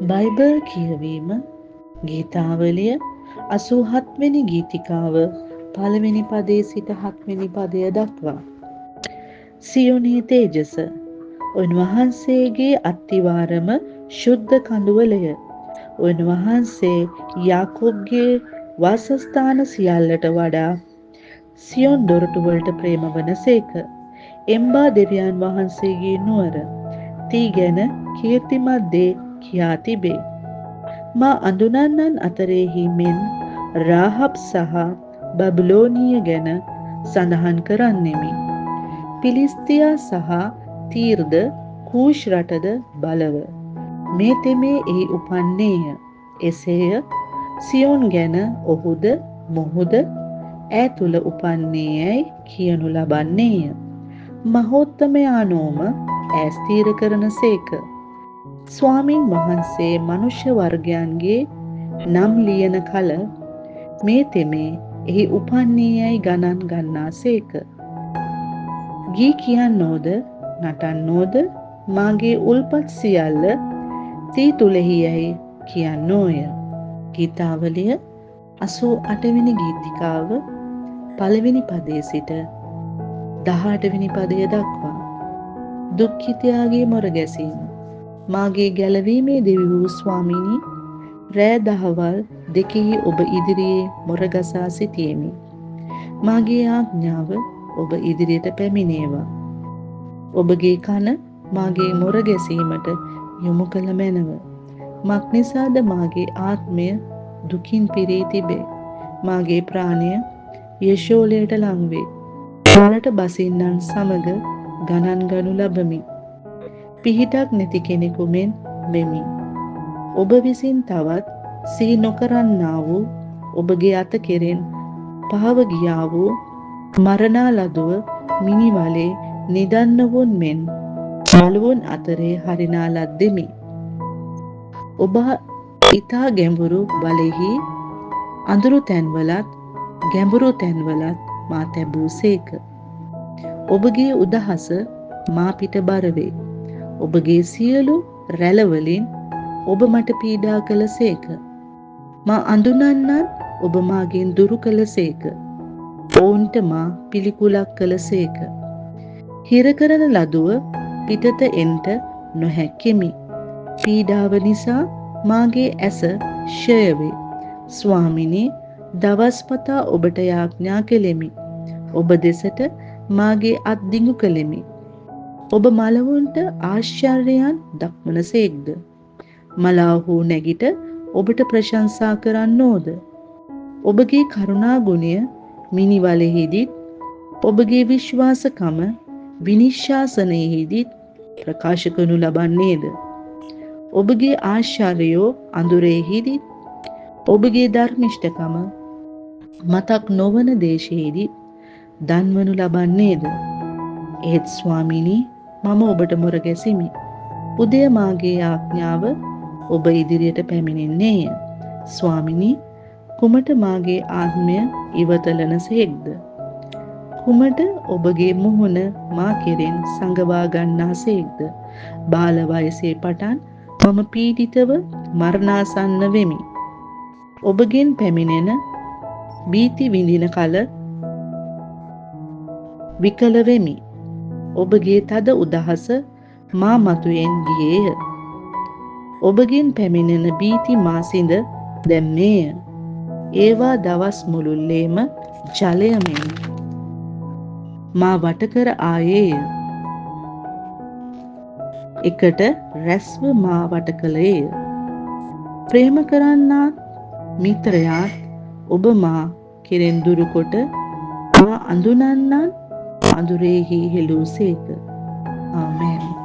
Bible කියවීම ගීතාවලිය 87 වෙනි ගීතිකාව පළවෙනි පදයේ සිට 7 වෙනි පදය දක්වා. සියොනී තේජස උන්වහන්සේගේ අත්තිවාරම ශුද්ධ කඳුවලය. උන්වහන්සේ යාකෝබ්ගේ වාසස්ථාන සියල්ලට වඩා සියොන් දොරටුවලට ප්‍රේම වනසේක. එම්බා දෙවියන් වහන්සේගේ නුවර තී ගැන කීර්තිමත් දේ කියා තිබේ. මා අඳුනන්නන් අතරෙහි මෙන් රාහබ් සහ බබුලෝනිය ගැන සඳහන් කරන්නෙමි. පිලිස්තියා සහ තීර්ද කූෂ් රටද බලව. මේ තෙමේ එහි උපන්නේය. එසේය සියොන් ගැන ඔහුද මොහුද ඈ තුල උපන්නේයැයි කියනු ලබන්නේය. මහෝත්තමයානෝම ඈ ස්ථීර කරන සේක. ස්වාමින් වහන්සේ මනුෂ්‍ය වර්ගයන්ගේ නම් ලියන කල මේ තෙමේ එහි උපන්නේයැයි ගණන් ගන්නාසේක. ගී කියන්නෝද නටන්නෝද මාගේ උල්පත් සියල්ල තී තුලෙහි යැයි කියන්නෝය. ගීතාවලිය 88 වෙනි ගීතිකාව පළවෙනි පදයේ සිට 18 වෙනි පදය දක්වා. දුක්ඛිතයාගේ මොර ගැසීම මාගේ ගැලවීමේ දෙවි වූ ස්වාමිනී රෑ දහවල් දෙකෙහි ඔබ ඉදිරියේ මොර ගසා සිටියෙමි. මාගේ ආඥාව ඔබ ඉදිරියට පැමිණේවා. ඔබගේ කන මාගේ මොර ගැසීමට යොමු කළ මැනව. මක් නිසාද මාගේ ආත්මය දුකින් පිරී තිබේ. මාගේ ප්‍රාණය යශෝලයට ලං වේ. වලට බසින්නන් සමග ගණන් ගනු ලබමි. පිහිටක් නැති කෙනෙකු මෙන් වෙමි. ඔබ විසින් තවත් සිහි නොකරන්නා වූ ඔබගේ අත කෙරෙන් පහව ගියා වූ මරණා ලදුව මිනිවලේ නිදන්නවුන් මෙන් මළුවුන් අතරේ හරිනා ලද්දෙමි. ඔබ ඊතා ගැඹුරු බලෙහි අඳුරු තැන්වලත් ගැඹුරු තැන්වලත් මා තැබූසේක. ඔබගේ උදහස මා පිට බර වේ. ඔබගේ සියලු රැළවලින් ඔබ මට පීඩා කළසේක. මා අඳුනන්නන් ඔබ මාගෙන් දුරු කළසේක. ඔවුන්ට මා පිළිකුලක් කළසේක. හිර කරන ලදුව පිටත එන්ට නොහැක්කෙමි. පීඩාව නිසා මාගේ ඇස ක්ෂය වේ. ස්වාමිනී දවස්පතා ඔබට යාඥා කෙලෙමි. ඔබ දෙසට මාගේ අත් දිඟු කළෙමි. ඔබ මලවුන්ට ආශ්චර්යයන් දක්වනසේක්ද? මලාහු නැගිට ඔබට ප්‍රශංසා කරන්නෝද? ඔබගේ කරුණා ගුණය මිනිවලෙහිදීත් ඔබගේ විශ්වාසකම විනිශ්ශාසනයෙහිදීත් ප්‍රකාශ කරනු ලබන්නේද? ඔබගේ ආශ්චර්යෝ අඳුරෙහිදීත් ඔබගේ ධර්මිෂ්ඨකම මතක් නොවන දේශයේදී දන්වනු ලබන්නේද? ඒත් ස්වාමිනී මම ඔබට මොර ගැසිමි. උදය මාගේ ආඥාව ඔබ ඉදිරියට පැමිණෙන්නේය. ස්වාමිනී කුමට මාගේ ආත්මය ඉවතලනසේක්ද? කුමට ඔබගේ මුහුණ මා කෙරෙන් සඟවා ගන්නාසේක්ද? බාල වයසේ පටන් මම පීඩිතව මරණාසන්න වෙමි. ඔබගෙන් පැමිණෙන බීති විඳින කල විකල වෙමි. ඔබගේ තද උදහස මා මතුයෙන් ගියේය. ඔබගෙන් පැමිණෙන බීති මා සිඳ දැම්මේය. ඒවා දවස් මුළුල්ලේම ජලය මෙන් මා වටකර ආයේය. එකට රැස්ව මා වට කළේය. ප්‍රේම කරන්නාත් මිත්‍රයාත් ඔබ මා කෙරෙන් දුරුකොට මා අඳුනන්නන් අඳුරෙහි හෙළූසේක. ආමේන්.